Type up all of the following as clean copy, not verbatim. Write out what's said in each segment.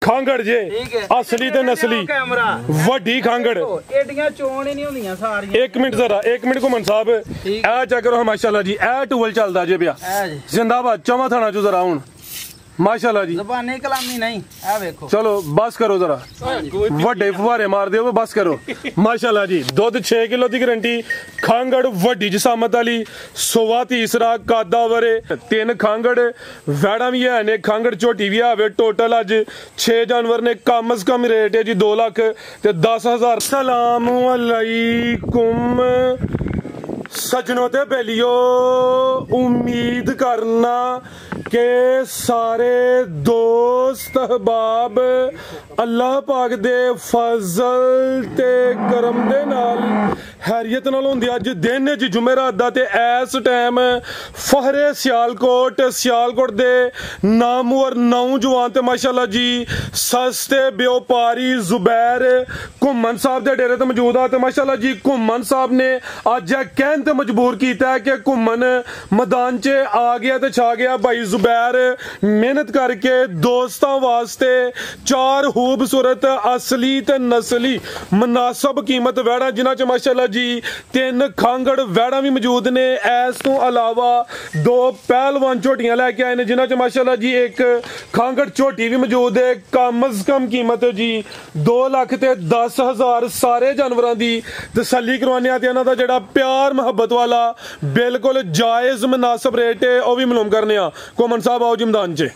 खांगड़ जे असली ते नस्ली वड्डी खांगड़। एडियां चोण ही नहीं होंदियां सारियां। एक मिनट जरा, एक मिनट घुमन साहब ए चेक करो माशाल्लाह जी, ए टूवल चलदा जे पिया जिंदाबाद चौवा थाना चो जरा हुन माशाल्लाह जी। ज़बानी कलामी नहीं ए देखो। चलो बस करो जरा, वड्डे फुहारे मार दियो बस करो माशाल्लाह जी। दुध 6 किलो की गारंटी, खांगड़ वड्डी जसामत वाली, सोवा तीसरा कादा वरे, 3 खांगड़ वैड़ा भी है ने, खांगड़ झोटी भी है। टोटल अज 6 जानवर ने, कम अज कम रेट है जी 2 लाख ते 10,000। सलाम अलैकुम सजनों ते बेलियो, उम्मीद करना के सारे दोस्त अहबाब अल्लाह पाक दे फजल ते करम दे नाल हैरियत नाल होंदे। अज दिन च जुमेरात दा ते इस टाइम फहरे सियालकोट दे नामवर नौजवान ते माशाल्लाह जी सस्ते व्यापारी जुबैर घुम्मन साहब दे डेरे ते मौजूद आ। ते माशाल्लाह जी घुम्मन साहब ने अज कहन ते मजबूर किया है कि घुम्मन मैदान च आ गया ते छा गया। भाई जुबैर मेहनत करके दोस्तों वास्ते 4 खूबसूरत असली ते नस्ली मुनासब कीमत वैड़ा जिन्हां च माशाल्लाह जी 3 खांगड़ वैड़ा भी मौजूद ने। इस तो अलावा 2 पहलवान झोटियां लैके आए ने जिन्हां च माशाल्लाह जी 1 खांगड़ झोटी भी मौजूद है। कम अज कम कीमत जी 2 लाख ते 10,000। सारे जानवरों की तसल्ली करवाने आते इन्हां दा जिहड़ा प्यार मुहब्बत वाला बिल्कुल जायज़ मुनासब रेट है वह भी मालूम करने। कोमन साहब आओ जी मैदान च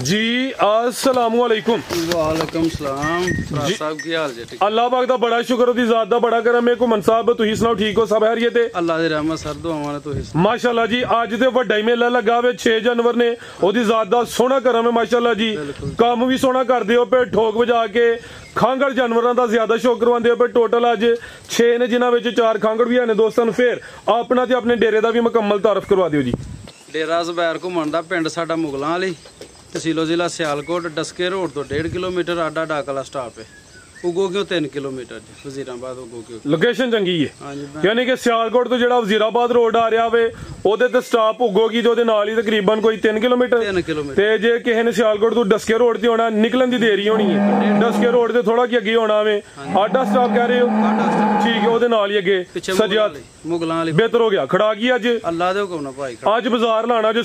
जी। अस्सलाम वालेकुम। वालेकुम सलाम साहब की हाल जी? अल्लाह पाक दा बड़ा शुक्र, ओदी ज़ात दा बड़ा करम है। घुम्मन साहब तुसीं सुनाओ ठीक हो? सब हैरियत है? अल्लाह दी रहमत सर दुआवां ने तुसीं माशाल्लाह जी। अज ते वड्डा ही मेला लगा वे, 6 जानवर ने, ओदी ज़ात दा सोहना करम है माशाल्लाह जी। काम भी सोहना करदे हो पे, ठोक बजा के खांगड़ जानवरों का ज्यादा शौक करवाते हो पे। टोटल अज 6 ने जिन्हां विच 4 खांगड़ भी है दोस्तों। फिर अपना ते अपने डेरे का भी मुकम्मल तारफ करवा दिओ जी। डेरा जुबैर घुम्मन दा पिंड साडा मुगलां वाली, तहसीलो जिला सियालकोट, डस्के रोड तो 1.5 किलोमीटर, आडा डाकला स्टाप है। उगो क्यों 3 किलोमीटर वजीराबाद उगो क्यों लोकेशन चंगी है, यानी कि सियालकोट तो जो वजीराबाद रोड आ रहा वे ओदे ते स्टाप उगोगी जो नाल ही तकरीबन कोई 3 किलोमीटर। ते जे किसी ने सियालकोट तो डस्के रोड ते आना निकलन की देरी होनी है, डस्के रोड से थोड़ा अगे होना वे आडा स्टाप कह रहे हो? ठीक है, ओदे नाल ही अगे सजात मुगलां बेहतर हो गया। खड़ा गई अज अल्लाह दे हुक्म नाल भाई, अज बाजार लाना जो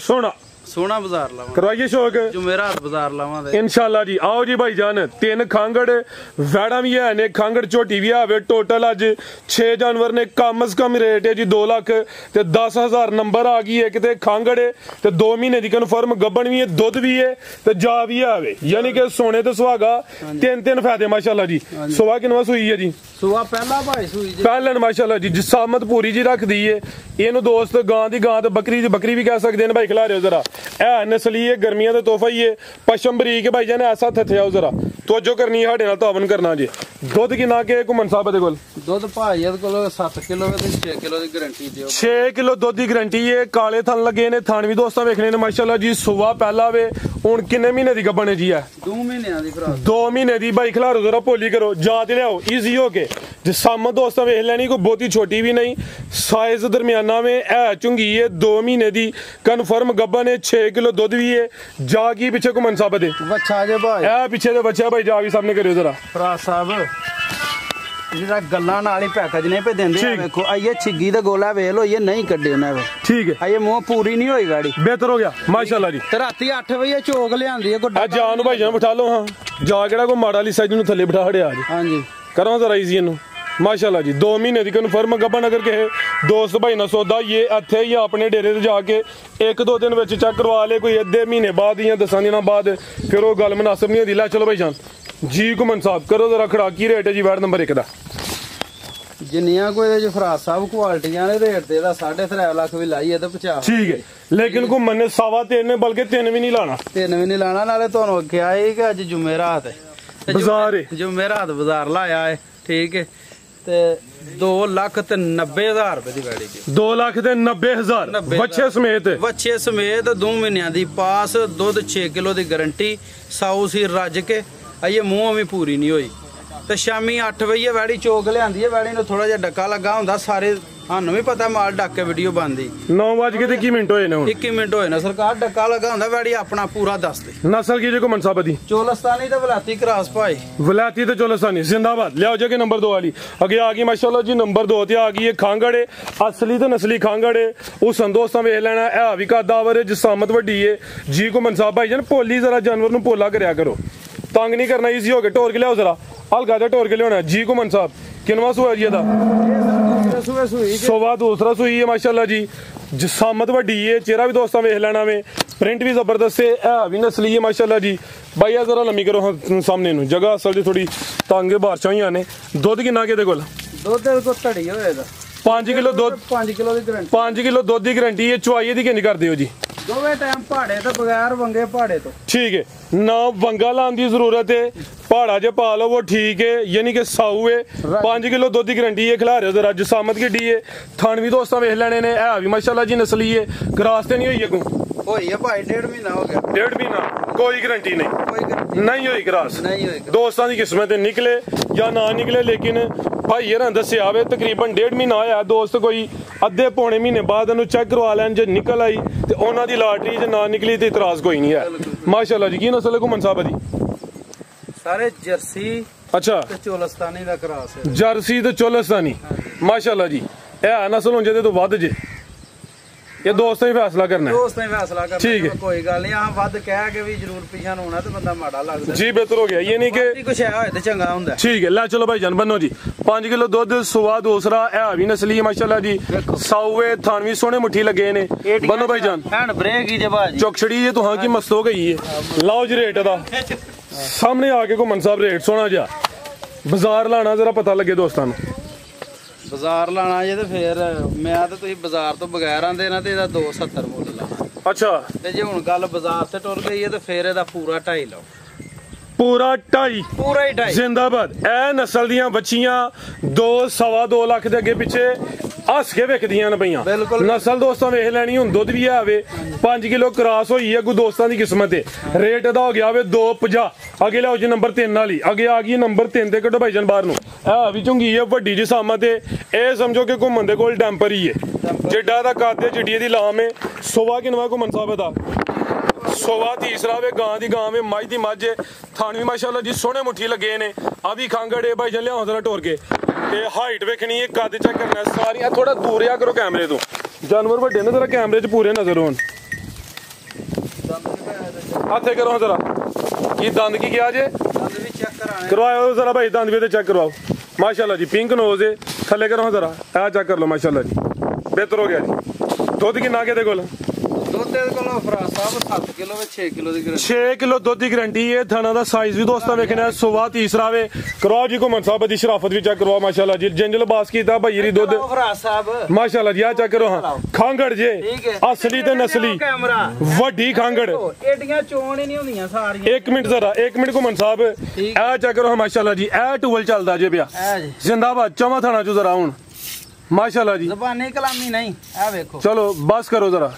सोना बाजार लावा करवाइए शौक जुमेरात बाजार लावा इंशाल्लाह जी। आओ जी भाई जान, 3 खांगड़ वैड़ा भी है ने, खांगड़ झोटी भी है। टोटल अज 6 जानवर ने, कम अज कम रेट है जी 2 लाख ते 10,000। नंबर आ गई है कि खांगड़ है ते 2 महीने की कन्फर्म गब्बन भी है, दुध भी है ते जा भी है, यानी कि सोने ते सुहागा 3 फायदे माशाल्लाह जी। सुहा किनवा सुई है जी? सुहा पहला भाई सुई जी, पहलन माशाल्लाह जी। जिसामत पूरी जी रख दी है इनू दोस्त। गां दी गां ते बकरी दी बकरी भी कह सकते हैं भाई। खिला रहे हो जरा, है नस्ली है, गर्मियां का तोहफा ही है, पशम बरीक भाई जान ऐसा थे आओ जरा तवज्जो करनी है, साडे नाल तावन करना जी। दुध किन्ना के घुम्मन साहब दे कोल? दुध भाई दे कोल 7 किलो ते 6 किलो की गारंटी दियो। 6 किलो दुध की गारंटी है। काले थन लगे ने, थान भी दोस्तां वेखने ने माशाल्लाह जी। सुबह पहला वे हुण किन्ने महीने दी गब्बन है जी? है 2 महीने दी भरा, 2 महीने दी भाई। खिलारो जरा पोली करो, जात लियाओ ईजी हो के जिसामत दोस्तां वेख लैनी, कोई बहुती छोटी भी नहीं, साइज दरमियाना में है, चुंगी है, 2 महीने दी कन्फर्म गब्बन है, 6 किलो दुध भी है। जा की पीछे घुम्मन साहब दे बच्चा जे भाई, ए पीछे दे बच्चा भाई जा भी सामने करियो जरा भरा साहब। ਜਿਹੜਾ ਗੱਲਾਂ ਨਾਲ ਹੀ ਪੈਕੇਜ ਨਹੀਂ ਪੇ ਦਿੰਦੇ ਆ ਵੇਖੋ ਆਈਏ ਛਿੱਗੀ ਦਾ ਗੋਲਾ ਵੇਖ ਲੋ ਇਹ ਨਹੀਂ ਕੱਢੇ ਉਹਨਾਂ ਵੇ ਠੀਕ ਹੈ ਆਈਏ ਮੂੰਹ ਪੂਰੀ ਨਹੀਂ ਹੋਈ ਗਾੜੀ ਬਿਹਤਰ ਹੋ ਗਿਆ ਮਾਸ਼ਾਅੱਲਾ ਜੀ ਤੇ ਰਾਤੀ 8 ਵਜੇ ਚੋਗ ਲਿਆਂਦੀ ਹੈ ਆ ਜਾਨ ਨੂੰ ਭਾਈ ਜਾਨ ਬਿਠਾ ਲਓ ਹਾਂ ਜਾ ਕਿਹੜਾ ਕੋਈ ਮਾੜਾ ਲਿਸਾ ਜਿਹਨੂੰ ਥੱਲੇ ਬਿਠਾ ਹੜਿਆ ਜੀ ਹਾਂਜੀ ਕਰੋ ਜ਼ਰਾ ਈਜ਼ੀ ਇਹਨੂੰ माशाल्लाह जी 2 महीने की कन्फर्म गब्बन अगर कहे दोस्त भाई ना सौदा ये इत्थे ही अपने डेरे ते जाके 1-2 दिन विच चेक करवा ले कोई अद्धे महीने बाद या 10 दिनों बाद फिर वो गल मुनासिब नहीं होती लै चलो भाई जान जी घुम्मन साहब करो जरा खड़ाकी रेट है जी वार्ड नंबर 1 का जिन्नियां कोई फराज साहब क्वालिटियां ने रेट दे 3.5 लाख भी लाइए तो 50 ठीक है लेकिन घुम्मन ने 3.25 ने बल्कि 3 भी नहीं लाना 3 भी नहीं लाना नाले तुहानू क्या है कि अज जुमेरात है बाजार जुमेरात बाजार लाया है ठीक है 2,90,000 रुपए की गाड़ी 2,90,000 बच्चे समेत 2 महीनों की पास दुध 6 किलो की गारंटी 100 सी रज के आइए मूँह भी पूरी नहीं हुई तो शामी 8 बजे वैड़ी चोक लिया वैड़ी थोड़ा जहा डक्का लगा होंगे सारे ਸਾਨੂੰ ਵੀ ਪਤਾ ਮਾਲ ਡੱਕ ਕੇ ਵੀਡੀਓ ਬਣਦੀ 9:21 ਹੋਏ ਨੇ ਹੁਣ 21 ਮਿੰਟ ਹੋਏ ਨੇ ਸਰਕਾਰ ਡੱਕਾ ਲਗਾ ਹੁੰਦਾ ਵੈੜੀ ਆਪਣਾ ਪੂਰਾ ਦੱਸ ਦੇ ਨਸਲ ਕੀ ਜੇ ਘੁੰਮਣ ਸਾਹਿਬ ਦੀ ਚੋਲਸਤਾਨੀ ਤੇ ਵਲਾਤੀ ਕ੍ਰਾਸ ਭਾਈ ਵਲਾਤੀ ਤੇ ਚੋਲਸਤਾਨੀ ਜ਼ਿੰਦਾਬਾਦ ਲਿਆਓ ਜੇ ਕਿ ਨੰਬਰ 2 ਵਾਲੀ ਅੱਗੇ ਆ ਗਈ ਮਾਸ਼ਾਅੱਲਾ ਜੀ ਨੰਬਰ 2 ਤੇ ਆ ਗਈ ਇਹ ਖਾਂਗੜ ਅਸਲੀ ਤੇ ਨਸਲੀ ਖਾਂਗੜ ਉਹ ਸੰਦੋਸਤਾਂ ਵੇਖ ਲੈਣਾ ਇਹ ਵੀ ਕਾਦਾਵਰ ਜਸਾਮਤ ਵੱਡੀ ਏ ਜੀ ਘੁੰਮਣ ਸਾਹਿਬ ਭਾਈ ਜਾਨ ਭੋਲੀ ਜ਼ਰਾ ਜਾਨਵਰ ਨੂੰ ਭੋਲਾ ਕਰਿਆ ਕਰੋ ਤੰਗ ਨਹੀਂ ਕਰਨਾ ਈਜ਼ੀ ਹੋ ਕੇ ਢੋਰ ਕੇ ਲਿਆਓ ਜ਼ਰਾ ਹਲਕਾ ਜਿਹਾ ਢੋਰ ਕੇ ਲਿਆਉਣਾ ਜੀ ਘੁੰਮਣ ਸਾਹਿਬ ਕਿੰਨਵਾਂ ਸੂਆ ਜੀ ਇਹਦਾ ਸੋਵਾ ਦੂਸਰਾ ਸੂਈ ਹੈ ਮਾਸ਼ਾਅੱਲਾ ਜੀ ਜਸਾਮਤ ਵੱਡੀ ਹੈ ਚਿਹਰਾ ਵੀ ਦੋਸਤਾਂ ਵੇਖ ਲੈਣਾ ਵੇ ਪ੍ਰਿੰਟ ਵੀ ਜ਼ਬਰਦਸਤ ਹੈ ਇਹ ਵੀ ਨਸਲੀ ਹੈ ਮਾਸ਼ਾਅੱਲਾ ਜੀ ਬਾਈ ਆ ਜ਼ਰਾ ਲੰਮੀ ਕਰੋ ਸਾਹਮਣੇ ਨੂੰ ਜਗ੍ਹਾ ਅਸਲ ਦੀ ਥੋੜੀ ਤੰਗ ਬਾਰਿਸ਼ਾਂ ਹੋਈਆਂ ਨੇ ਦੁੱਧ ਕਿੰਨਾ ਕਿਹਦੇ ਕੋਲ ਦੁੱਧ ਦੇ ਕੋਲ ਧੜੀ ਹੋਏਗਾ 5 ਕਿਲੋ ਦੁੱਧ 5 ਕਿਲੋ ਦੀ ਗਰੰਟੀ 5 ਕਿਲੋ ਦੁੱਧ ਦੀ ਗਰੰਟੀ ਹੈ ਚੁਆਈ ਦੀ ਕਿੰਨੀ ਕਰਦੇ ਹੋ ਜੀ ਦੋਵੇਂ ਟਾਈਮ ਪਹਾੜੇ ਤੋਂ ਬਗੈਰ ਵੰਗੇ ਪਹਾੜੇ ਤੋਂ ठीक है ना वंगा लाने की जरूरत है पहाड़ा जो पा लो वो ठीक है यानी कि साऊ है 5 किलो दुध की गारंटी है खिला रहे हो जरा जसामत की है थान भी दोस्तों वेख लेने ने है भी माशाल्लाह जी नस्ली है क्रॉस ते नहीं हुई अगू होई है भाई 1.5 महीना हो गया 1.5 महीना कोई गारंटी नहीं हुई क्रॉस नहीं हुई दोस्तों की किस्मत निकले या ना निकले लेकिन भाई ये दसिया वे तकरीबन 1.5 महीना होया दोस्त कोई अद्धे पौने महीने बाद चेक करवा लैन जे निकल आई ते उन्हां दी लॉटरी जे ना निकली ते इतराज कोई नहीं है माशाल्लाह जी की नस्ल है घुमन साहब दी सारे जर्सी अच्छा ते चोलस्तानी दा क्रॉस है जर्सी ते चोलस्तानी माशाल्लाह जी ए नस्ल हों जे तो वध जे ये दोस्तों ही फैसला करना है दोस्तों ही फैसला करना ठीक है कोई गल नहीं हां वध कह के भी जरूर पीछा होना ते बंदा माड़ा लगदा जी बेहतर हो गया ये नहीं कि कुछ है होए ते चंगा हुंदा ठीक है ला चलो भाई जान बनो जी 5 किलो दुध सुवा दूसरा है भी नस्ली है माशाल्लाह जी साउए थानवी सोने मुट्ठी लगे ने बनो भाई जान हैंड ब्रेक ही जे बाजी चौकछड़ी ये तुहां की मस्त हो गई है लाओ जी रेट दा सामने आके घुमन साहब रेट सोना जा बाजार लाना जरा पता लगे दोस्तों ਬਾਜ਼ਾਰ ਲਾਣਾ ਜੇ ਤੇ ਫੇਰ ਮੈਂ ਤੇ ਤੁਸੀਂ ਬਾਜ਼ਾਰ ਤੋਂ ਬਗੈਰ ਆਂਦੇ ਨਾ ਤੇ ਇਹਦਾ 270 ਮੁੱਲ ਲਾਣਾ ਅੱਛਾ ਤੇ ਜੇ ਹੁਣ ਗੱਲ ਬਾਜ਼ਾਰ ਤੇ ਟੁਰ ਗਈ ਹੈ ਤੇ ਫੇਰ ਇਹਦਾ ਪੂਰਾ 2.5 ਲਾਓ पूरा 2.5 ਪੂਰਾ ਹੀ 2.5 जिंदाबाद ए नस्ल दियां बच्चियां 2-2.25 लाख दे अगे पिछे हस के विकदियां न पईयां बिल्कुल नस्ल दोस्तों वेख लैनी हुन दुध भी है 5 किलो क्रॉस होई है कोई दोस्तां दी किस्मत है रेट दा हो गया वे 250 अगे लियाओ जी नंबर 3 वाली अगे आ गई नंबर 3 ते कड्डो भाईजान बाहर नु है भी चुंगी है वड्डी जी सामत है ए समझो कि घुमन दे कोल डैंपर ही है जिड्डा दा कद है जिड्डी दी लाम है सोवा किनवा घुमन साहब दा सोवा तीसरा वे गां दी गां वे मज दी मज थान भी माशाल्लाह जी सोने मुट्ठी लगे ने आ भी खांगड़े भाई जन लिया जरा टोर के ते हाइट वेखनी है कद चेक करना सारियां थोड़ा दूर आ करो कैमरे तो जानवर बड़े ने जरा कैमरे च पूरे नजर होन हाथे करो जरा की दंद की क्या जे ਦੰਦ ਵੀ ਚੈੱਕ ਕਰਾਣੇ करवाओ जरा भाई दंद भी चेक करवाओ माशाल्लाह जी पिंक नोज है थले करो जरा आ चेक कर लो माशाल्लाह जी बेहतर हो गया जी दुध किन्ना के दे कोल ਦੁੱਧ ਦੇ ਕੋਲ ਫਰਾ ਸਾਹਿਬ 7 ਕਿਲੋ ਵਿੱਚ 6 ਕਿਲੋ ਦੀ ਗਰੰਟੀ 6 ਕਿਲੋ ਦੁੱਧ ਦੀ ਗਾਰੰਟੀ ਹੈ ਥਾਣਾ ਦਾ ਸਾਈਜ਼ ਵੀ ਦੋਸਤਾਂ ਵੇਖਣਾ ਸੋਵਾ ਤੀਸਰਾ ਵੇ ਕਰਵਾਓ ਜੀ ਘੁਮਨ ਸਾਹਿਬ ਦੀ ਸ਼ਰਾਫਤ ਵੀ ਚੈੱਕ ਕਰਵਾਓ ਮਾਸ਼ਾਅੱਲਾ ਜੀ ਜਿੰਜਲ ਬਾਸ ਕੀਤਾ ਭਾਈ ਦੀ ਦੁੱਧ ਫਰਾ ਸਾਹਿਬ ਮਾਸ਼ਾਅੱਲਾ ਜੀ ਆ ਚੈੱਕ ਕਰੋ ਹਾਂ ਖਾਂਗੜ ਜੇ ਅਸਲੀ ਤੇ ਨਸਲੀ ਕੈਮਰਾ ਵੱਡੀ ਖਾਂਗੜ ਏਡੀਆਂ ਚੋਣ ਹੀ ਨਹੀਂ ਹੁੰਦੀਆਂ ਸਾਰੀਆਂ 1 ਮਿੰਟ ਜ਼ਰਾ 1 ਮਿੰਟ ਘੁਮਨ ਸਾਹਿਬ ਆ ਚੈੱਕ ਕਰੋ ਮਾਸ਼ਾਅੱਲਾ ਜੀ ਇਹ ਟੂਲ ਚੱਲਦਾ ਜੇ ਪਿਆ ਜ਼ਿੰਦਾਬਾਦ ਚੌਵਾਂ ਥਾਣਾ ਚ ਜ਼ਰਾ ਹੁਣ माशाल्लाह जी ਜ਼ਬਾਨੀ ਕਲਾਮੀ ਨਹੀਂ ਆ ਵੇਖੋ चलो बस करो जरा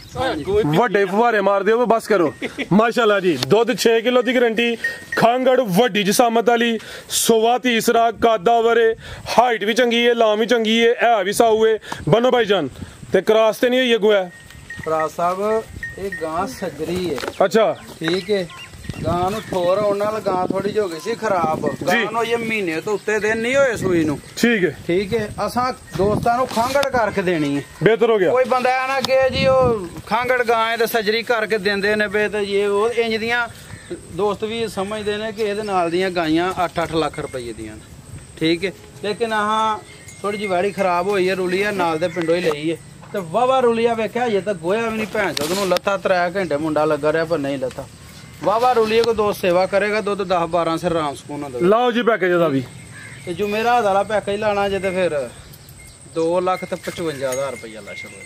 ਵੱਡੇ ਫੁਹਾਰੇ ਮਾਰ ਦਿਓ ਬਸ ਕਰੋ ਮਾਸ਼ਾਅੱਲਾ ਜੀ ਦੁੱਧ 6 ਕਿਲੋ ਦੀ ਗਾਰੰਟੀ ਖਾਂਗੜ ਵੱਡੀ ਜਸਾਮਤ ਵਾਲੀ ਸੋਵਾ ਤੀਸਰਾ ਕਾਦਾਵਰ ਹਾਈਟ ਵੀ ਚੰਗੀ ਹੈ ਲਾਮ ਵੀ ਚੰਗੀ ਹੈ ਵੀ ਸਾਊ ਹੈ ਬਨੋ ਭਾਈ ਜਾਨ ਤੇ ਕ੍ਰਾਸ ਤੇ ਨਹੀਂ ਹੋਈ ਅਗੂਆ ਫਰਾ ਸਾਹਿਬ ਇਹ ਗਾਂ ਸੱਜਰੀ ਹੈ ਅੱਛਾ ਠੀਕ ਹੈ ਗਾਂ ਨੂੰ ਠੋਰ ਆਉਣ ਨਾਲ ਗਾਂ ਥੋੜੀ ਜਿਹੀ ਹੋ ਗਈ ਸੀ ਖਰਾਬ ਗਾਂ ਨੂੰ ਇਹ ਮਹੀਨੇ ਤੋਂ ਉੱਤੇ ਦਿਨ ਨਹੀਂ ਹੋਏ ਸੂਈ ਨੂੰ ਠੀਕ ਹੈ ਅਸਾਂ ਦੋਸਤਾਂ ਨੂੰ ਖਾਂਗੜ ਕਰਕੇ ਦੇਣੀ ਹੈ ਬਿਹਤਰ ਹੋ ਗਿਆ ਕੋਈ ਬੰਦਾ ਆ ਨਾ ਕਿ ਜੀ ਉਹ ਖਾਂਗੜ ਗਾਂ ਤੇ ਸਜਰੀ ਕਰਕੇ ਦਿੰਦੇ ਨੇ ਬੇ ਤੇ ਇਹ ਉਹ ਇੰਜ ਦੀਆਂ ਦੋਸਤ ਵੀ ਸਮਝਦੇ ਨੇ ਕਿ ਇਹਦੇ ਨਾਲ ਦੀਆਂ ਗਾਈਆਂ 8-8 ਲੱਖ ਰੁਪਏ ਦੀਆਂ ਠੀਕ ਹੈ ਲੇਕਿਨ ਆਹ ਥੋੜੀ ਜਿਹੀ ਵਾੜੀ ਖਰਾਬ ਹੋਈ ਹੈ ਰੁਲੀ ਹੈ ਨਾਲ ਦੇ ਪਿੰਡੋਂ ਹੀ ਲਈ ਹੈ ਤੇ ਵਾਵਾ ਰੁਲੀਆ ਵੇਖਿਆ ਜੇ ਤਾਂ ਗੋਇਆ ਵੀ ਨਹੀਂ ਭੈਣ ਚੋਦ ਨੂੰ ਲੱਥਾ 3 ਘੰਟੇ ਮੁੰਡਾ ਲੱਗਾ ਰਿਹਾ ਪਰ ਨਹੀਂ ਲੱਥਾ ਵਾਵਾ ਰੁਲੀਏ ਕੋ ਦੋਸਤ ਸੇਵਾ ਕਰੇਗਾ ਦੁੱਧ 10-12 ਸਿਰ ਆਰਾਮ ਸਕੂਨ ਨਾਲ ਲਾਓ ਜੀ ਪੈਕੇਜ ਦਾ ਵੀ ਤੇ ਜੋ ਮੇਰਾ ਵਾਲਾ ਪੈਕੇਜ ਲਾਣਾ ਜੇ ਤੇ ਫਿਰ 2,55,000 ਰੁਪਇਆ ਲਾ ਛੱਡੋ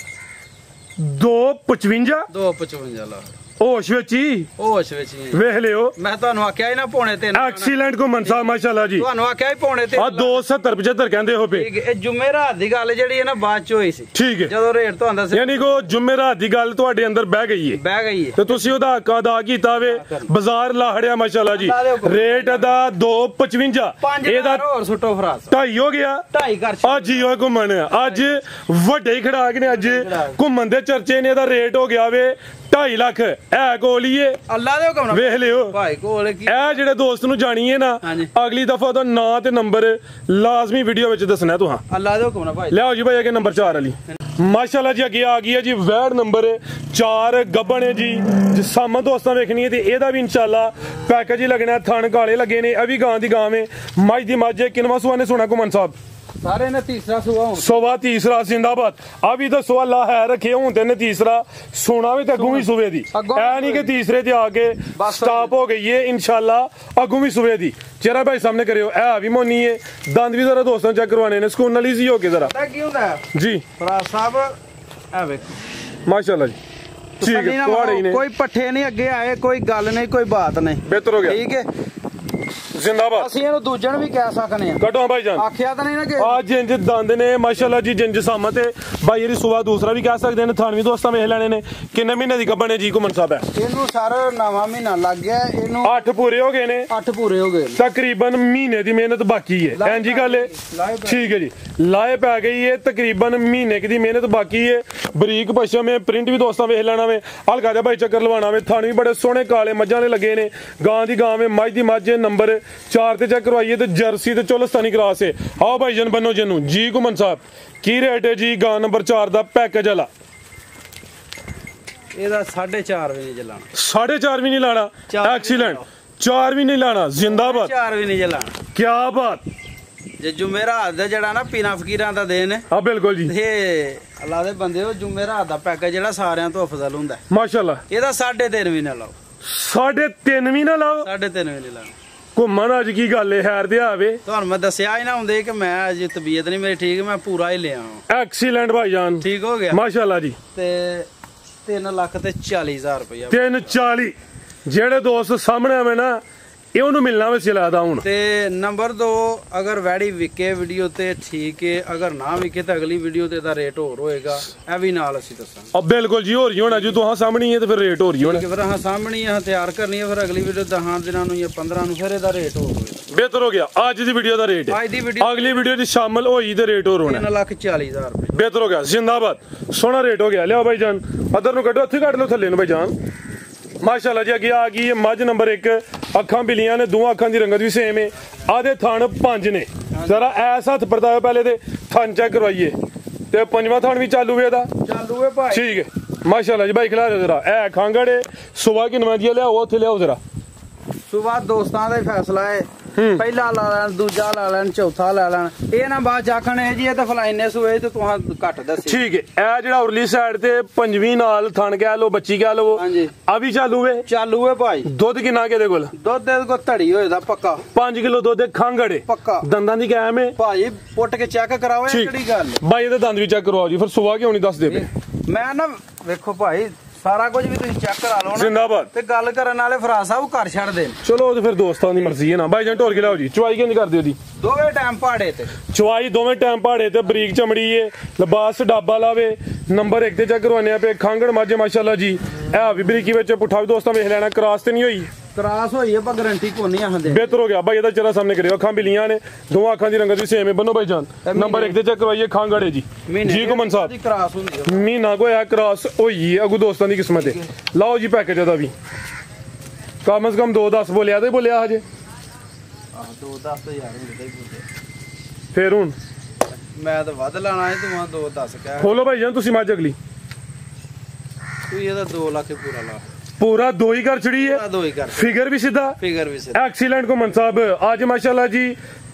255 2,55 ਲਾ ਹੋਸ਼ ਵਿੱਚ ਹੀ ਹੋਸ਼ ਵਿੱਚ ਹੀ ਵੇਖ ਲਿਓ। ਮੈਂ ਤੁਹਾਨੂੰ ਆਖਿਆ ਹੀ ਨਾ ਪੌਣੇ 3 ਐਕਸੀਲੈਂਟ ਘੁੰਮਣ ਸਾਹਿਬ ਮਾਸ਼ਾਅੱਲਾ ਜੀ। ਤੁਹਾਨੂੰ ਆਖਿਆ ਹੀ ਪੌਣੇ 3 ਆ 270 75 ਕਹਿੰਦੇ ਹੋ ਪਏ। ਠੀਕ ਹੈ, ਇਹ ਜੁਮੇਰਾਤ ਦੀ ਗੱਲ ਜਿਹੜੀ ਹੈ ਨਾ ਬਾਅਦ ਚ ਹੋਈ ਸੀ। ਠੀਕ ਹੈ, ਜਦੋਂ ਰੇਟ ਤੁਹਾਨੂੰ ਦੱਸਿਆ ਯਾਨੀ ਕੋ ਜੁਮੇਰਾਤ ਦੀ ਗੱਲ ਤੁਹਾਡੇ ਅੰਦਰ ਬਹਿ ਗਈ ਹੈ ਤੇ ਤੁਸੀਂ ਉਹਦਾ ਹੱਕ ਅਦਾ ਕੀਤਾ ਵੇ। ਬਾਜ਼ਾਰ ਲਾਹੜਿਆ ਮਾਸ਼ਾਅੱਲਾ ਜੀ। ਰੇਟ ਦਾ 255 ਇਹਦਾ ਹੋਰ ਸੁੱਟੋ ਫਰਾਸ 2.5 ਹੋ ਗਿਆ। 2.5 ਕਰ ਅੱਜ ਹੀ ਹੋਇਆ ਘੁੰਮਣ। ਅੱਜ ਵੱਡੇ ਖੜਾਕ ਨੇ ਅੱਜ ਘੁੰਮਣ ਦੇ ਚਰਚੇ ਨੇ। ਇਹਦਾ ਰੇਟ ਹੋ ਗਿਆ ਵੇ 2.5 ਲੱਖ। ਇਹ ਕੋਲੀਏ ਅੱਲਾ ਦੇ ਹੁਕਮ ਨਾਲ ਵੇਖ ਲਿਓ ਭਾਈ ਕੋਲ ਕੀ। ਇਹ ਜਿਹੜੇ ਦੋਸਤ ਨੂੰ ਜਾਣੀਏ ਨਾ ਅਗਲੀ ਦਫਾ ਉਹਦਾ ਨਾਂ ਤੇ ਨੰਬਰ ਲਾਜ਼ਮੀ ਵੀਡੀਓ ਵਿੱਚ ਦੱਸਣਾ ਤੁਹਾਂ। ਅੱਲਾ ਦੇ ਹੁਕਮ ਨਾਲ ਭਾਈ ਲਿਆਓ ਜੀ ਭਾਈ ਅੱਗੇ ਨੰਬਰ 4 ਵਾਲੀ ਮਾਸ਼ਾਅੱਲਾ ਜੀ। ਅੱਗੇ ਆ ਗਈ ਹੈ ਜੀ ਵੈੜ ਨੰਬਰ 4 ਗੱਬਣ ਹੈ ਜੀ। ਸਾਹਮਣੇ ਦੋਸਤਾਂ ਵੇਖਣੀ ਹੈ ਤੇ ਇਹਦਾ ਵੀ ਇਨਸ਼ਾਅੱਲਾ ਪੈਕੇਜ ਹੀ ਲੱਗਣਾ। ਥਣ ਕਾਲੇ ਲੱਗੇ ਨੇ। ਇਹ ਵੀ ਗਾਂ ਦੀ ਗਾਂ ਵੇ। ਮੱਝ ਦੀ ਮੱਝ। ਕਿਨਵਾ ਸੁਆ ਨੇ ਸੁਣਾ ਘੁੰਮਣ ਸਾਹਿਬ सारे ने तीसरा सुआ सोवा तीसरा जिंदाबाद। अभी तो सुआ ला है रखे हूं तेने तीसरा सोना भी अगू भी सुबह दी है नहीं कि तीसरे ते आगे स्टॉप हो गई है इंशाल्लाह अगू भी सुबह दी। चेहरा भाई सामने करियो है भी मोनी है। दंद भी जरा दोस्तों चेक करवाने ने स्कून नाली सी हो के जरा जी फराज साहब ए देखो माशाल्लाह जी। ठीक है कोई पट्ठे नहीं अगे आए कोई गल नहीं कोई बात नहीं बेहतर हो गया। ठीक है जिंदाबाद। ਅਸੀਂ ਇਹਨੂੰ ਦੂਜਣ ਵੀ ਕਹਿ ਸਕਨੇ ਆ। ਕਟੋ ਭਾਈ ਜਾਨ ਆਖਿਆ ਤਾਂ ਨਹੀਂ ਨਾ ਕਿ ਆ ਜਿੰਜ ਦੰਦ ਨੇ ਮਾਸ਼ਾਅੱਲਾ ਜੀ। ਜਿੰਜ ਸਾਮਤ ਹੈ ਭਾਈ ਇਹਦੀ ਸੁਬਾ ਦੂਸਰਾ ਵੀ ਕਹਿ ਸਕਦੇ ਨੇ। ਥਾਣ ਵੀ ਦੋਸਤਾਂ ਵੇਖ ਲੈਣੇ ਨੇ। ਕਿੰਨੇ ਮਹੀਨੇ ਦੀ ਗੱਭਣ ਹੈ ਜੀ ਘੁੰਮਣ ਸਾਹਿਬ ਹੈ? ਇਹਨੂੰ ਸਰ 9ਵਾਂ ਮਹੀਨਾ ਲੱਗ ਗਿਆ। ਇਹਨੂੰ 8 ਪੂਰੇ ਹੋ ਗਏ ਨੇ। 8 ਪੂਰੇ ਹੋ ਗਏ ਤਕਰੀਬਨ ਮਹੀਨੇ ਦੀ ਮਿਹਨਤ ਬਾਕੀ ਹੈ। ਐਂ ਜੀ ਗੱਲ ਹੈ। ਠੀਕ ਹੈ ਜੀ ਲਾਏ ਪੈ ਗਈ ਹੈ। ਤਕਰੀਬਨ ਮਹੀਨੇ ਦੀ ਮਿਹਨਤ ਬਾਕੀ ਹੈ। ਬਰੀਕ ਪਸ਼ਮ ਹੈ। ਪ੍ਰਿੰਟ ਵੀ ਦੋਸਤਾਂ ਵੇਖ ਲੈਣਾ ਵੇ। ਹਲਕਾ ਜਿਹਾ ਭਾਈ ਚੱਕਰ ਲਵਾਣਾ ਵੇ। ਥਾਣ ਵੀ ਬੜੇ ਸੋਹਣੇ ਕਾਲੇ ਮੱਝਾਂ ਦੇ ਲੱਗੇ ਨੇ। ਗਾਂ ਦੀ ਗਾਂ ਵੇ। ਮੱਝ ਦੀ ਮੱਝ ਨੰਬਰ 4 ਤੇ ਚੈੱਕ करवाइए तो जर्सी तो चोलस्तानी क्रॉस है। आओ भाई जन बनो जनू जी घुमन साहब की रेट है जी गां नंबर 4 दा पैकेज वाला? ਇਹਦਾ 4.5 ਵੀ ਨਹੀਂ ਜਲਾਣਾ। 4.5 भी नहीं लाना। एक्सीलेंट 4 भी नहीं लाना। जिंदाबाद 4 ਵੀ ਨਹੀਂ ਜਲਾਣਾ। क्या बात। ਜੇ ਜੁਮੇਰਾਤ ਦਾ ਜਿਹੜਾ ਨਾ ਪੀਣਾ ਫਕੀਰਾਂ ਦਾ ਦੇਣ ਹਾਂ ਬਿਲਕੁਲ ਜੀ। ਇਹ ਅੱਲਾ ਦੇ ਬੰਦੇ ਉਹ ਜੁਮੇਰਾਤ ਦਾ ਪੈਕੇਜ ਜਿਹੜਾ ਸਾਰਿਆਂ ਤੋਂ ਅਫਜ਼ਲ ਹੁੰਦਾ ਮਾਸ਼ਾਅੱਲਾ। ਇਹਦਾ 3.5 ਵੀ ਨਾ ਲਾਓ। 3.5 ਵੀ ਨਾ ਲਾਓ। 3.5 ਵੀ ਨਹੀਂ ਲਾਣਾ। ਘੁੰਮਣ ਅੱਜ ਕੀ ਗੱਲ ਹੈ ਹੈਰ ਦੇ ਆਵੇ। ਤੁਹਾਨੂੰ ਮੈਂ ਦੱਸਿਆ ਹੀ ਨਾ ਹੁੰਦੇ ਕਿ ਮੈਂ ਅੱਜ ਤਬੀਅਤ ਨਹੀਂ ਮੇਰੀ ਠੀਕ। ਮੈਂ ਪੂਰਾ ਹੀ ਲਿਆ ਐਕਸੀਲੈਂਟ ਭਾਈਜਾਨ। ਠੀਕ ਹੋ ਗਿਆ ਮਾਸ਼ਾਅੱਲਾ ਜੀ। ਤੇ 3,40,000 ਰੁਪਇਆ 340 ਜਿਹੜੇ ਦੋਸਤ ਸਾਹਮਣੇ ਆਵੇ ਨਾ ਇਹ ਉਹਨੂੰ ਮਿਲਣਾ ਵੇ ਸਿਲਾਦਾ ਹੁਣ। ਤੇ ਨੰਬਰ 2 ਅਗਰ ਵੈੜੀ ਵਿਕੇ ਵੀਡੀਓ ਤੇ ਠੀਕ ਹੈ। ਅਗਰ ਨਾ ਵਿਕੇ ਤਾਂ ਅਗਲੀ ਵੀਡੀਓ ਤੇ ਦਾ ਰੇਟ ਹੋਰ ਹੋਏਗਾ। ਇਹ ਵੀ ਨਾਲ ਅਸੀਂ ਦੱਸਾਂਗੇ। ਬਿਲਕੁਲ ਜੀ ਹੋਰ ਹੀ ਹੋਣਾ। ਜੇ ਤੁਸੀਂ ਸਾਹਮਣੇ ਹੈ ਤੇ ਫਿਰ ਰੇਟ ਹੋਰ ਹੀ ਹੋਣਾ। ਫਿਰ ਹਾਂ ਸਾਹਮਣੇ ਆ ਤਿਆਰ ਕਰਨੀ ਹੈ। ਫਿਰ ਅਗਲੀ ਵੀਡੀਓ 10 ਦਿਨਾਂ ਨੂੰ ਜਾਂ 15 ਨੂੰ ਫਿਰ ਇਹਦਾ ਰੇਟ ਹੋਰ ਹੋਏਗਾ। ਬਿਹਤਰ ਹੋ ਗਿਆ। ਅੱਜ ਦੀ ਵੀਡੀਓ ਦਾ ਰੇਟ ਹੈ। ਅੱਜ ਦੀ ਵੀਡੀਓ ਅਗਲੀ ਵੀਡੀਓ ਦੀ ਸ਼ਾਮਲ ਹੋਈ ਤੇ ਰੇਟ ਹੋਰ ਹੋਣਾ। 3,40,000 ਰੁਪਏ। ਬਿਹਤਰ ਹੋ ਗਿਆ। ਜਿੰਦਾਬਾਦ ਸੋਹਣਾ ਰੇਟ ਹੋ ਗਿਆ। ਲਿਆਓ ਭਾਈ ਜਾਨ ਅਦਰ ਨੂੰ ਕੱਢੋ। ਇੱਥੇ ਕੱਢ ਲਓ ਥੱਲੇ ਨੂੰ ਭਾਈ ਜਾਨ। ਮਾਸ਼ਾਅੱਲਾ ਜੀ ਅੱਗੇ ਆ ਗਈ ਹੈ ਮੱਝ ਨੰਬਰ 1। ਅੱਖਾਂ ਬਿਲੀਆਂ ਨੇ। ਦੋਵਾਂ ਅੱਖਾਂ ਦੀ ਰੰਗਤ ਵੀ ਸੇਮ ਹੈ। ਆਦੇ ਥਣ 5 ਨੇ। ਜ਼ਰਾ ਐਸ ਹੱਥ ਪਰਤਾਓ ਪਹਿਲੇ ਤੇ ਥਣ ਚੈੱਕ ਕਰਵਾਈਏ ਤੇ ਪੰਜਵਾਂ ਥਣ ਵੀ ਚਾਲੂ ਹੈ ਇਹਦਾ। ਚਾਲੂ ਹੈ ਭਾਈ। ਠੀਕ ਹੈ ਮਾਸ਼ਾਅੱਲਾ ਜੀ। ਭਾਈ ਖਿਲਾ ਦਿਓ ਜ਼ਰਾ। ਇਹ ਖਾਂਗੜ ਹੈ ਸੁਬਾ ਕੀ ਨਮਾਜ਼ੀਆ ਲਿਆਓ ਉੱਥੇ ਲਿਆਓ ਜ਼ਰਾ। ਸੁਬਾ ਦੋਸਤਾਂ ਦਾ ਫੈਸਲਾ ਹੈ। ਪਹਿਲਾ ਲਾ ਲੈਣ ਦੂਜਾ ਲਾ ਲੈਣ ਚੌਥਾ ਲਾ ਲੈਣ। ਇਹ ਨਾ ਬਾਅਦ ਆਖਣ ਇਹ ਜੀ ਇਹ ਤਾਂ ਫਲਾਈਨੇ ਸੂਏ ਤੇ ਤੁਹਾਂ ਘੱਟ ਦੱਸੀ। ਠੀਕ ਹੈ। ਇਹ ਜਿਹੜਾ ਉਰਲੀ ਸਾਈਡ ਤੇ ਪੰਜਵੀਂ ਨਾਲ ਥਣ ਕਹਿ ਲੋ ਬੱਚੀ ਕਹਿ ਲੋ ਆ ਵੀ ਚਾਲੂ ਹੈ। ਚਾਲੂ ਹੈ ਭਾਈ। ਦੁੱਧ ਕਿੰਨਾ ਕਿਹਦੇ ਕੋਲ? ਦੁੱਧ ਦੇ ਕੋਲ ਧੜੀ ਹੋਏਦਾ ਪੱਕਾ 5 ਕਿਲੋ ਦੁੱਧ ਖਾਂਗੜ ਹੈ ਪੱਕਾ। ਦੰਦਾਂ ਦੀ ਕਾਇਮ ਹੈ ਭਾਈ ਪੁੱਟ ਕੇ ਚੈੱਕ ਕਰਾਓ। ਇਹ ਕਿਹੜੀ ਗੱਲ ਭਾਈ ਇਹਦੇ ਦੰਦ ਵੀ ਚੈੱਕ ਕਰਵਾਓ ਜੀ। ਫਿਰ ਸੁਬਾ ਕਿਉਂ ਨਹੀਂ ਦੱਸਦੇ ਪਏ? ਮੈਂ ਨਾ ਵੇਖੋ ਭਾਈ ਸਾਰਾ ਕੁਝ ਵੀ ਤੁਸੀਂ ਚੈੱਕ ਕਰਾ ਲਓ ਨਾ। ਜਿੰਦਾਬਾਦ। ਤੇ ਗੱਲ ਕਰਨ ਵਾਲੇ ਫਰਾਜ਼ ਸਾਹਿਬ ਘਰ ਛੱਡ ਦੇ। ਚਲੋ ਉਹ ਤੇ ਫਿਰ ਦੋਸਤਾਂ ਦੀ ਮਰਜ਼ੀ ਹੈ ਨਾ। ਭਾਈ ਜਾਨ ਢੋਲ ਕੇ ਲਾਓ ਜੀ। ਚੁਆਈ ਕਿੰਜ ਕਰਦੇ ਹੋ ਜੀ? ਦੋਵੇਂ ਟਾਈਮ ਪਹਾੜੇ ਤੇ ਚੁਆਈ ਦੋਵੇਂ ਟਾਈਮ ਪਹਾੜੇ ਤੇ ਬਰੀਕ ਚਮੜੀ ਏ। ਲਿਬਾਸ ਡਾਬਾ ਲਾਵੇ। ਨੰਬਰ 1 ਤੇ ਚੈੱਕ ਕਰਵਾਨੇ ਆ ਪਏ ਖਾਂਗੜ ਮੱਝ ਮਾਸ਼ਾਅੱਲਾ ਜੀ। ਇਹ ਵੀ ਬਰੀਕੀ ਵਿੱਚ ਪੁੱਠਾ ਵੀ ਦੋਸਤਾਂ ਵੇਖ ਲੈਣਾ। ਕ੍ਰਾਸ ਤੇ ਨਹੀਂ ਹੋਈ। ਕ੍ਰਾਸ ਹੋਈ ਹੈ ਪਰ ਗਾਰੰਟੀ ਕੋਨੀ ਆਂਦੇ। ਬਿਹਤਰ ਹੋ ਗਿਆ ਭਾਈ। ਇਹਦਾ ਚਿਹਰਾ ਸਾਹਮਣੇ ਕਰਿਓ। ਅੱਖਾਂ ਬਿਲੀਆਂ ਨੇ। ਦੋਵਾਂ ਅੱਖਾਂ ਦੀ ਰੰਗਤ ਵੀ ਸੇਮ ਹੈ। ਬੰਨੋ ਭਾਈ ਜਾਨ ਨੰਬਰ 1 ਤੇ ਚੈੱਕ ਕਰਵਾਈਏ ਖਾਂਗੜ ਹੈ ਜੀ। ਜੀ ਘੁੰਮਣ ਸਾਹਿਬ ਕ੍ਰਾਸ ਹੁੰਦੀ ਹੈ। ਮਹੀਨਾ ਕੋ ਹੈ ਕ੍ਰਾਸ ਹੋਈ ਹੈ। ਅਗੂ ਦੋਸਤਾਂ ਦੀ ਕਿਸਮਤ ਹੈ। ਲਾਓ ਜੀ ਪੈਕੇਜ ਇਹਦਾ ਵੀ ਕਮ ਸੇ ਕਮ 2-10 ਬੋਲਿਆ ਤੇ ਬੋਲਿਆ ਹਜੇ 2-10 ਹਜ਼ਾਰ ਹੁੰਦੇ ਹੀ ਬੋਲਿਆ। ਫਿਰ ਹੁਣ ਮੈਂ ਤਾਂ ਵੱਧ ਲਾਣਾ ਹੈ। ਤੂੰ 2-10 ਕਹਿ। ਖੋਲੋ ਭਾਈ ਜਾਨ ਤੁਸੀਂ ਮੱਝ ਅਗਲੀ। ਤੂੰ ਇਹਦਾ 2 ਲੱਖ ਹੀ ਪੂਰਾ ਲਾ। पूरा 2 ही कर छड़ी है। 2 ही कर। फिगर भी सीधा। फिगर भी सीधा। एक्सीलेंट को मन साहब आज माशाल्लाह जी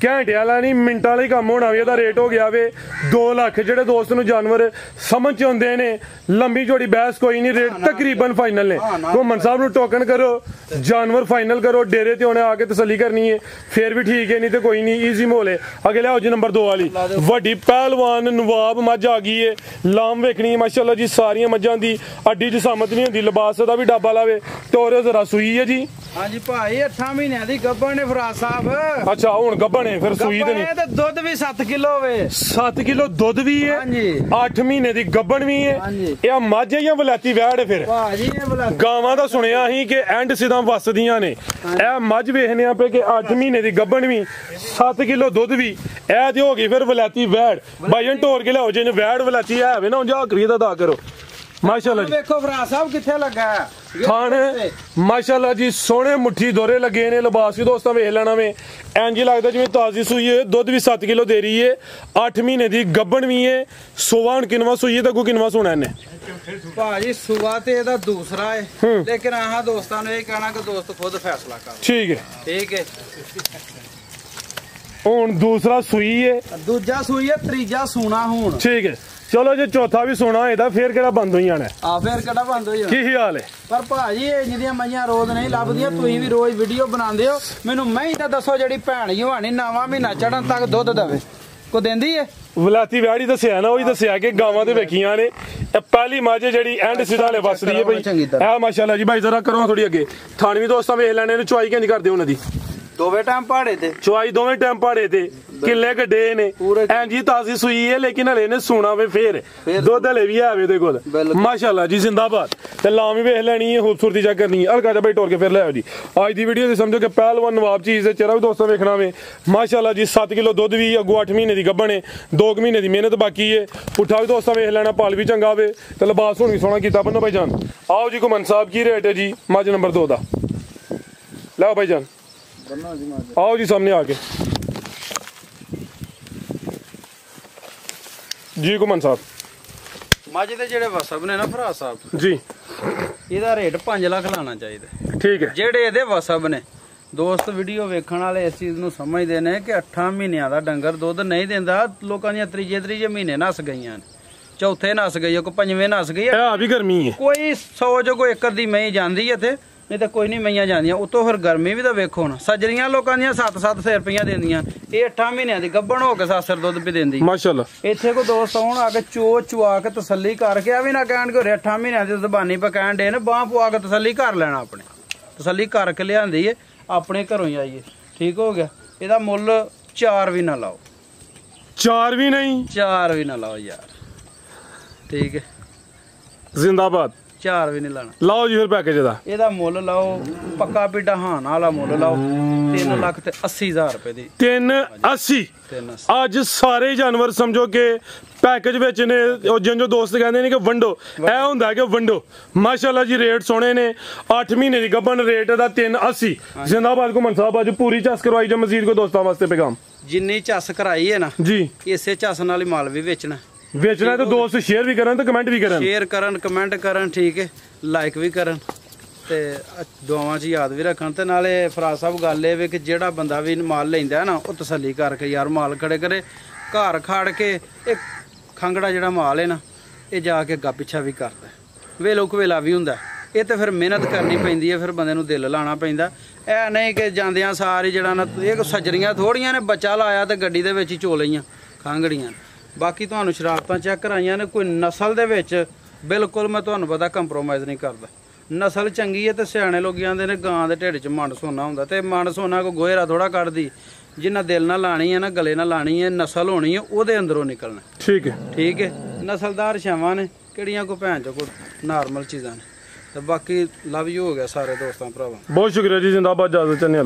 ਘੰਟੇ ਵਾਲਾ ਨਹੀਂ ਮਿੰਟਾਂ ਵਾਲਾ ਹੀ ਕੰਮ ਹੋਣਾ ਵੀ ਇਹਦਾ ਰੇਟ ਹੋ ਗਿਆ ਵੇ 2 ਲੱਖ। ਜਿਹੜੇ ਦੋਸਤ ਨੂੰ ਜਾਨਵਰ ਸਮਝ ਚ ਆਉਂਦੇ ਨੇ ਲੰਬੀ ਝੋੜੀ ਬਹਿਸ ਕੋਈ ਨਹੀਂ, ਰੇਟ ਤਕਰੀਬਨ ਫਾਈਨਲ ਨੇ। ਘੁੰਮਣ ਸਾਹਿਬ ਨੂੰ ਟੋਕਨ ਕਰੋ, ਜਾਨਵਰ ਫਾਈਨਲ ਕਰੋ, ਡੇਰੇ ਤੇ ਉਹਨੇ ਆ ਕੇ ਤਸੱਲੀ ਕਰਨੀ ਹੈ ਫੇਰ ਵੀ ਠੀਕ ਹੈ, ਨਹੀਂ ਤੇ ਕੋਈ ਨਹੀਂ ਈਜ਼ੀ ਮੋਲ ਹੈ। ਅੱਗੇ ਲਿਆਓ ਜੀ ਨੰਬਰ 2 ਵਾਲੀ ਵੱਡੀ ਪਹਿਲਵਾਨ ਨਵਾਬ ਮੱਝ ਆ ਗਈ ਹੈ। ਲਾਮ ਵੇਖਣੀ ਮਾਸ਼ਾਅੱਲਾ ਜੀ, ਸਾਰੀਆਂ ਮੱਝਾਂ ਦੀ ਅੱਡੀ ਜਸਾਮਤ ਨਹੀਂ ਹੁੰਦੀ, ਲਿਬਾਸ ਦਾ ਵੀ ਡਾਬਾ ਲਾਵੇ ਤੋਰੇ ਜ਼ਰਾ ਸੂਈ ਹੈ ਜੀ। ਹਾਂਜੀ ਭਾਈ 8 ਮਹੀਨਿਆਂ ਦੀ ਗੱਭਣ ਨੇ ਫਰਾਜ਼ ਸਾਹਿਬ। ਅੱਛਾ ਹੁਣ ਗੱਭਣ ਹੈ ਫਿਰ ਸੂਈ ਤੇ ਨਹੀਂ, ਤੇ ਦੁੱਧ ਵੀ 7 ਕਿਲੋ ਵੇ। 7 ਕਿਲੋ ਦੁੱਧ ਵੀ ਹੈ, 8 ਮਹੀਨੇ ਦੀ ਗੱਭਣ ਵੀ ਹੈ। ਇਹ ਮੱਝ ਹੈ ਜਾਂ ਵਲੈਤੀ ਵੈੜ? ਫਿਰ ਭਾਜੀ ਇਹ ਵਲੈਤੀ ਗਾਵਾਂ ਦਾ ਸੁਣਿਆ ਸੀ ਕਿ ਐਂਡ ਸਿੱਧਾ ਵਸਦੀਆਂ ਨੇ, ਇਹ ਮੱਝ ਵੇਖਨੇ ਆ ਪਏ ਕਿ 8 ਮਹੀਨੇ ਦੀ ਗੱਭਣ ਵੀ 7 ਕਿਲੋ ਦੁੱਧ ਵੀ, ਇਹ ਤੇ ਹੋ ਗਈ ਫਿਰ ਵਲੈਤੀ ਵੈੜ। ਭਾਈਆਂ ਢੋਰ ਕੇ ਲਿਆਓ, ਜੇ ਵੈੜ ਵਲੈਤੀ ਹੈ ਵੇ ਨਾ ਉਂਝ ਆਖਰੀ ਦਾ ਅਦਾ ਕਰੋ। ਮਾਸ਼ਾਅੱਲਾ ਜੀ ਵੇਖੋ ਫਰਾਜ਼ ਸਾਹਿਬ ਕਿੱਥੇ ਲੱਗਾ ਥਾਣ ਮਾਸ਼ਾਅੱਲਾ ਜੀ, ਸੋਹਣੇ ਮੁੱਠੀ ਦੋਰੇ ਲੱਗੇ ਨੇ। ਲਿਬਾਸ ਵੀ ਦੋਸਤਾਂ ਵੇਖ ਲੈਣਾ ਵੇ, ਇੰਜ ਲੱਗਦਾ ਜਿਵੇਂ ਤਾਜ਼ੀ ਸੂਈ ਹੈ। ਦੁੱਧ ਵੀ 7 ਕਿਲੋ ਦੇ ਰਹੀ ਹੈ, 8 ਮਹੀਨੇ ਦੀ ਗੱਭਣ ਵੀ ਹੈ। ਸੋਵਾ ਹੁਣ ਕਿਨਵਾ ਸੂਈ ਹੈ ਤੇ ਅੱਗੋਂ ਕਿਨਵਾ ਸੋਣਾ ਇਹਨੇ? ਭਾਜੀ ਸੁਬਾ ਤੇ ਇਹਦਾ ਦੂਸਰਾ ਹੈ, ਲੇਕਿਨ ਆਹ ਦੋਸਤਾਂ ਨੂੰ ਇਹ ਕਹਿਣਾ ਕਿ ਦੋਸਤ ਖੁਦ ਫੈਸਲਾ ਕਰ। ਠੀਕ ਹੈ ਠੀਕ ਹੈ, ਹੁਣ ਦੂਸਰਾ ਸੂਈ ਹੈ, ਦੂਜਾ ਸੂਈ ਹੈ, ਤੀਜਾ ਸੂਣਾ ਹੁਣ। ਠੀਕ ਹੈ ਚਲੋ ਜੇ ਚੌਥਾ ਵੀ ਸੋਣਾ ਇਹਦਾ ਫੇਰ ਕਿਹੜਾ ਬੰਦ ਹੋਈ ਜਾਣਾ? ਆ ਫੇਰ ਕਿਹੜਾ ਬੰਦ ਹੋਈ ਜਾਣਾ? ਕੀ ਹਾਲ ਹੈ? ਪਰ ਭਾਜੀ ਇਹ ਜਿਹਦੀਆਂ ਮਈਆਂ ਰੋਜ਼ ਨਹੀਂ ਲੱਭਦੀਆਂ, ਤੁਸੀਂ ਵੀ ਰੋਜ਼ ਵੀਡੀਓ ਬਣਾਉਂਦੇ ਹੋ, ਮੈਨੂੰ ਮੈਂ ਤਾਂ ਦੱਸੋ ਜਿਹੜੀ ਭੈਣ ਜਵਾਨੀ ਨਵਾਂ ਮਹੀਨਾ ਚੜਨ ਤੱਕ ਦੁੱਧ ਦੇਵੇ ਕੋ ਦਿੰਦੀ ਏ? ਵਲਾਤੀ ਵਿਆੜੀ ਦੱਸਿਆ ਨਾ, ਉਹੀ ਦੱਸਿਆ ਕਿ ਗਾਵਾਂ ਤੇ ਵੇਖੀਆਂ ਨੇ। ਇਹ ਪਹਿਲੀ ਮੱਝ ਜਿਹੜੀ ਐਂਡ ਸਿੱਧਾਲੇ ਵਸਦੀ ਹੈ ਬਈ, ਇਹ ਮਾਸ਼ਾਅੱਲਾ ਜੀ। ਭਾਈ ਜ਼ਰਾ ਕਰੋ ਥੋੜੀ ਅੱਗੇ, ਥਾਣ ਵੀ ਦੋਸਤਾਂ ਵੇਖ ਲੈਣੇ ਨੇ। ਚੁਆਈ ਕਿੰਜ ਕਰਦੇ ਉਹਨਾਂ ਦੀ? ਦੋਵੇਂ ਟਾਈਮ ਪਹਾੜੇ ਤੇ ਚੁਆਈ ਦੋਵੇਂ ਟਾਈਮ ਪਹਾੜੇ ਤੇ, ਕਿੱਲੇ ਗੱਡੇ ਨੇ ਐਂਜੀ ਤਾਜ਼ੀ ਸੂਈ ਹੈ, ਲੇਕਿਨ ਹਲੇ ਨੇ ਸੋਣਾ ਵੇ ਫੇਰ ਦੁੱਧ ਹਲੇ ਵੀ ਹੈ ਉਹਦੇ ਕੋਲ ਮਾਸ਼ਾਅੱਲਾ ਜੀ। ਜ਼ਿੰਦਾਬਾਦ। ਤੇ ਲਾਮ ਵੀ ਵੇਖ ਲੈਣੀ ਹੈ, ਖੂਬਸੂਰਤੀ ਚੈੱਕ ਕਰਨੀ ਹੈ। ਹਲਕਾ ਜਿਹਾ ਬਈ ਟੋਰ ਕੇ ਫਿਰ ਲੈ ਆਓ ਜੀ। ਅੱਜ ਦੀ ਵੀਡੀਓ ਤੇ ਸਮਝੋ ਕਿ ਪਹਿਲਵਾਨ ਨਵਾਬ ਚੀਜ਼ ਦੇ ਚਿਹਰਾ ਵੀ ਦੋਸਤਾਂ ਵੇਖਣਾ ਵੇ ਮਾਸ਼ਾਅੱਲਾ ਜੀ। 7 ਕਿਲੋ ਦੁੱਧ ਵੀ, ਅੱਗੋਂ 8 ਮਹੀਨੇ ਦੀ ਗੱਭਣ ਹੈ, 2 ਮਹੀਨੇ ਦੀ ਮਿਹਨਤ ਬਾਕੀ ਹੈ। ਪੁੱਠਾ ਵੀ ਦੋਸਤਾਂ ਵੇਖ ਲੈਣਾ, ਪਾਲ ਵੀ ਚੰਗਾ ਵੇ ਤੇ ਲਿਬਾਸ ਹੁਣ ਵੀ ਸੋਹਣਾ ਕੀਤਾ ਬੰਨੋ ਭਾਈ ਜਾਨ। ਆਓ ਜੀ ਘੁੰਮਣ ਸਾਹਿਬ ਕੀ ਰੇਟ ਹੈ ਜੀ ਮੱਝ ਨੰਬਰ 2 ਦਾ? ਲਓ ਭਾਈ ਜਾਨ आओ जी सामने आके जी घुमन साहब। ਮੱਝ ਦੇ ਜਿਹੜੇ ਵਸਬ ਨੇ ਨਾ ਭਰਾ ਸਾਹਿਬ जी, ਇਹਦਾ ਰੇਟ 5 ਲੱਖ ਲਾਣਾ ਚਾਹੀਦਾ। ठीक है। ਜਿਹੜੇ ਇਹਦੇ ਵਸਬ ਨੇ ਦੋਸਤ ਵੀਡੀਓ ਵੇਖਣ ਵਾਲੇ ਇਸ ਚੀਜ਼ ਨੂੰ ਸਮਝਦੇ ਨੇ ਕਿ 8 ਮਹੀਨਿਆਂ ਦਾ ਡੰਗਰ ਦੁੱਧ ਨਹੀਂ ਦਿੰਦਾ। ਲੋਕਾਂ ਦੀਆਂ ਤੀਜੇ ਮਹੀਨੇ ਨਸ ਗਈਆਂ ਨੇ, ਚੌਥੇ ਨਸ ਗਈ, ਕੋਈ ਪੰਜਵੇਂ ਨਸ ਗਈ। ਆ ਵੀ ਗਰਮੀ ਹੈ, ਕੋਈ 100 ਜੋ ਕੋਈ ਏਕੜ ਦੀ ਮਈ ਜਾਂਦੀ ਹੈ ਤੇ ਨਹੀਂ ਤਾਂ ਕੋਈ ਨਹੀਂ ਮਈਆਂ ਜਾਂਦੀਆਂ। ਉਤੋਂ ਫਿਰ ਗਰਮੀ ਵੀ ਤਾਂ ਵੇਖੋ ਨਾ, ਸੱਜਰੀਆਂ ਲੋਕਾਂ ਦੀਆਂ 7-7 ਰੁਪਈਆ ਦਿੰਦੀਆਂ, ਇਹ 8 ਮਹੀਨਿਆਂ ਦੀ ਗੱਭਣ ਹੋ ਕੇ 7 ਦੁੱਧ ਵੀ ਦਿੰਦੀ ਮਾਸ਼ਾਅੱਲਾ। ਇੱਥੇ ਕੋ ਦੋਸਤ ਆਉਣ ਆ ਕੇ ਚੁਆ ਕੇ ਤਸੱਲੀ ਕਰਕੇ, ਆ ਵੀ ਨਾ ਕਹਿਣ ਕਿ 8 ਮਹੀਨਿਆਂ ਦੀ ਜ਼ਬਾਨੀ ਪਕਾਣ ਦੇ ਨੇ, ਬਾਹ ਪਵਾ ਕੇ ਤਸੱਲੀ ਕਰ ਲੈਣਾ। ਆਪਣੇ ਤਸੱਲੀ ਕਰਕੇ ਲਿਆਂਦੀ ਏ, ਆਪਣੇ ਘਰੋਂ ਹੀ ਆਈਏ। ਠੀਕ ਹੋ ਗਿਆ। ਇਹਦਾ ਮੁੱਲ 4 ਵੀ ਨਾ ਲਾਓ। 4 ਵੀ ਨਹੀਂ? 4 ਵੀ ਨਾ ਲਾਓ ਯਾਰ। ਠੀਕ ਹੈ, ਜ਼ਿੰਦਾਬਾਦ। 4 ਵੀ ਨਹੀਂ ਲਾਣਾ। ਲਾਓ ਜੀ ਫਿਰ ਪੈਕੇਜ ਇਹਦਾ ਮੁੱਲ ਲਾਓ ਪੱਕਾ ਪਿੱਡਾ ਹਾਨ ਵਾਲਾ ਮੁੱਲ ਲਾਓ 3,80,000 ਰੁਪਏ ਦੀ। 380। ਅੱਜ ਸਾਰੇ ਜਾਨਵਰ ਸਮਝੋ ਕਿ ਪੈਕੇਜ ਵਿੱਚ ਨੇ। ਉਹ ਜੋ ਦੋਸਤ ਕਹਿੰਦੇ ਨੇ ਕਿ ਵੰਡੋ, ਇਹ ਹੁੰਦਾ ਕਿ ਵੰਡੋ। ਮਾਸ਼ਾਅੱਲਾ ਜੀ ਰੇਟ ਸੋਹਣੇ ਨੇ। 8 ਮਹੀਨੇ ਦੀ ਗੱਭਣ, ਰੇਟ ਦਾ 380। ਜ਼ਿੰਦਾਬਾਦ ਘੁੰਮਣ ਸਾਹਿਬ। ਅੱਜ ਪੂਰੀ ਚੱਸ ਕਰਵਾਈ ਜਾਂ ਮਜ਼ੀਦ ਕੋ ਦੋਸਤਾਂ ਵਾਸਤੇ ਪੈਗਾਮ? ਜਿੰਨੀ ਚੱਸ ਕਰਾਈ ਹੈ ਨਾ ਜੀ, ਇਸੇ ਚੱਸ ਨਾਲ ਹੀ ਮਾਲ ਵੀ ਵੇਚਣਾ ਤੇ ਦੋਸਤ ਸ਼ੇਅਰ ਵੀ ਕਰਨ ਤੇ ਕਮੈਂਟ ਵੀ ਕਰਨ, ਸ਼ੇਅਰ ਕਰਨ, ਕਮੈਂਟ ਕਰਨ। ਠੀਕ ਹੈ, ਲਾਈਕ ਵੀ ਕਰਨ ਤੇ ਦੁਆਵਾਂ 'ਚ ਯਾਦ ਵੀ ਰੱਖਣ। ਤੇ ਨਾਲੇ ਫਰਾਜ਼ ਸਾਹਿਬ ਗੱਲ ਇਹ ਵੇ ਕਿ ਜਿਹੜਾ ਬੰਦਾ ਵੀ ਮਾਲ ਲੈਂਦਾ ਨਾ, ਉਹ ਤਸੱਲੀ ਕਰਕੇ ਯਾਰ ਮਾਲ ਖੜੇ ਕਰੇ। ਘਰ ਖਾੜ ਕੇ ਇਹ ਖੰਗੜਾ ਜਿਹੜਾ ਮਾਲ ਹੈ ਨਾ, ਇਹ ਜਾ ਕੇ ਅੱਗਾ ਪਿੱਛਾ ਵੀ ਕਰਦਾ, ਵੇਲੋ ਕਵੇਲਾ ਵੀ ਹੁੰਦਾ। ਇਹ ਤੇ ਫਿਰ ਮਿਹਨਤ ਕਰਨੀ ਪੈਂਦੀ ਹੈ, ਫਿਰ ਬੰਦੇ ਨੂੰ ਦਿਲ ਲਾਉਣਾ ਪੈਂਦਾ। ਇਹ ਨਹੀਂ ਕਿ ਜਾਂਦਿਆਂ ਸਾਰੀ ਜਿਹੜਾ ਨਾ, ਇਹ ਸੱਜਰੀਆਂ ਥੋੜੀਆਂ ਨੇ, ਬੱਚਾ ਲਾਇਆ ਤੇ ਗੱਡੀ ਦੇ ਵਿੱਚ ਹੀ ਚੋ ਲਈਆਂ ਖੰਗੜੀਆਂ। ਬਾਕੀ ਤੁਹਾਨੂੰ ਸ਼ਰਾਰਤਾਂ ਚੈੱਕ ਕਰਾਈਆਂ ਨੇ। ਕੋਈ ਨਸਲ ਦੇ ਵਿੱਚ ਬਿਲਕੁਲ ਮੈਂ ਤੁਹਾਨੂੰ ਪਤਾ ਕੰਪਰੋਮਾਈਜ਼ ਨਹੀਂ ਕਰਦਾ। ਨਸਲ ਚੰਗੀ ਹੈ ਤੇ ਸਿਆਣੇ ਲੋਕ ਆਂਦੇ ਨੇ ਗਾਂ ਦੇ ਢਿੱਡ 'ਚ ਮੰਡ ਸੋਨਾ ਹੁੰਦਾ, ਤੇ ਮੰਡ ਸੋਨਾ ਕੋ ਗੋਹੇਰਾ ਥੋੜਾ ਕੱਢਦੀ। ਜਿੰਨਾ ਦਿਲ ਨਾਲ ਲਾਣੀ ਹੈ ਨਾ, ਗਲੇ ਨਾਲ ਲਾਣੀ ਹੈ, ਨਸਲ ਹੋਣੀ ਹੈ, ਉਹਦੇ ਅੰਦਰੋਂ ਨਿਕਲਣਾ। ਠੀਕ ਹੈ, ਠੀਕ ਹੈ। ਨਸਲਦਾਰ ਛਾਵਾਂ ਨੇ ਕਿਹੜੀਆਂ ਕੋ ਭੈਣ ਚੋ ਕੋਈ ਨਾਰਮਲ ਚੀਜ਼ਾਂ ਨੇ। ਤੇ ਬਾਕੀ ਲਵ ਯੂ ਹੋ ਗਿਆ ਸਾਰੇ ਦੋਸਤਾਂ ਭਰਾਵਾਂ। ਬਹੁਤ ਸ਼ੁਕਰੀਆ ਜੀ। ਜ਼ਿੰਦਾਬਾਦ। ਇਜਾਜ਼ਤ ਚਾਹੁੰਦੇ।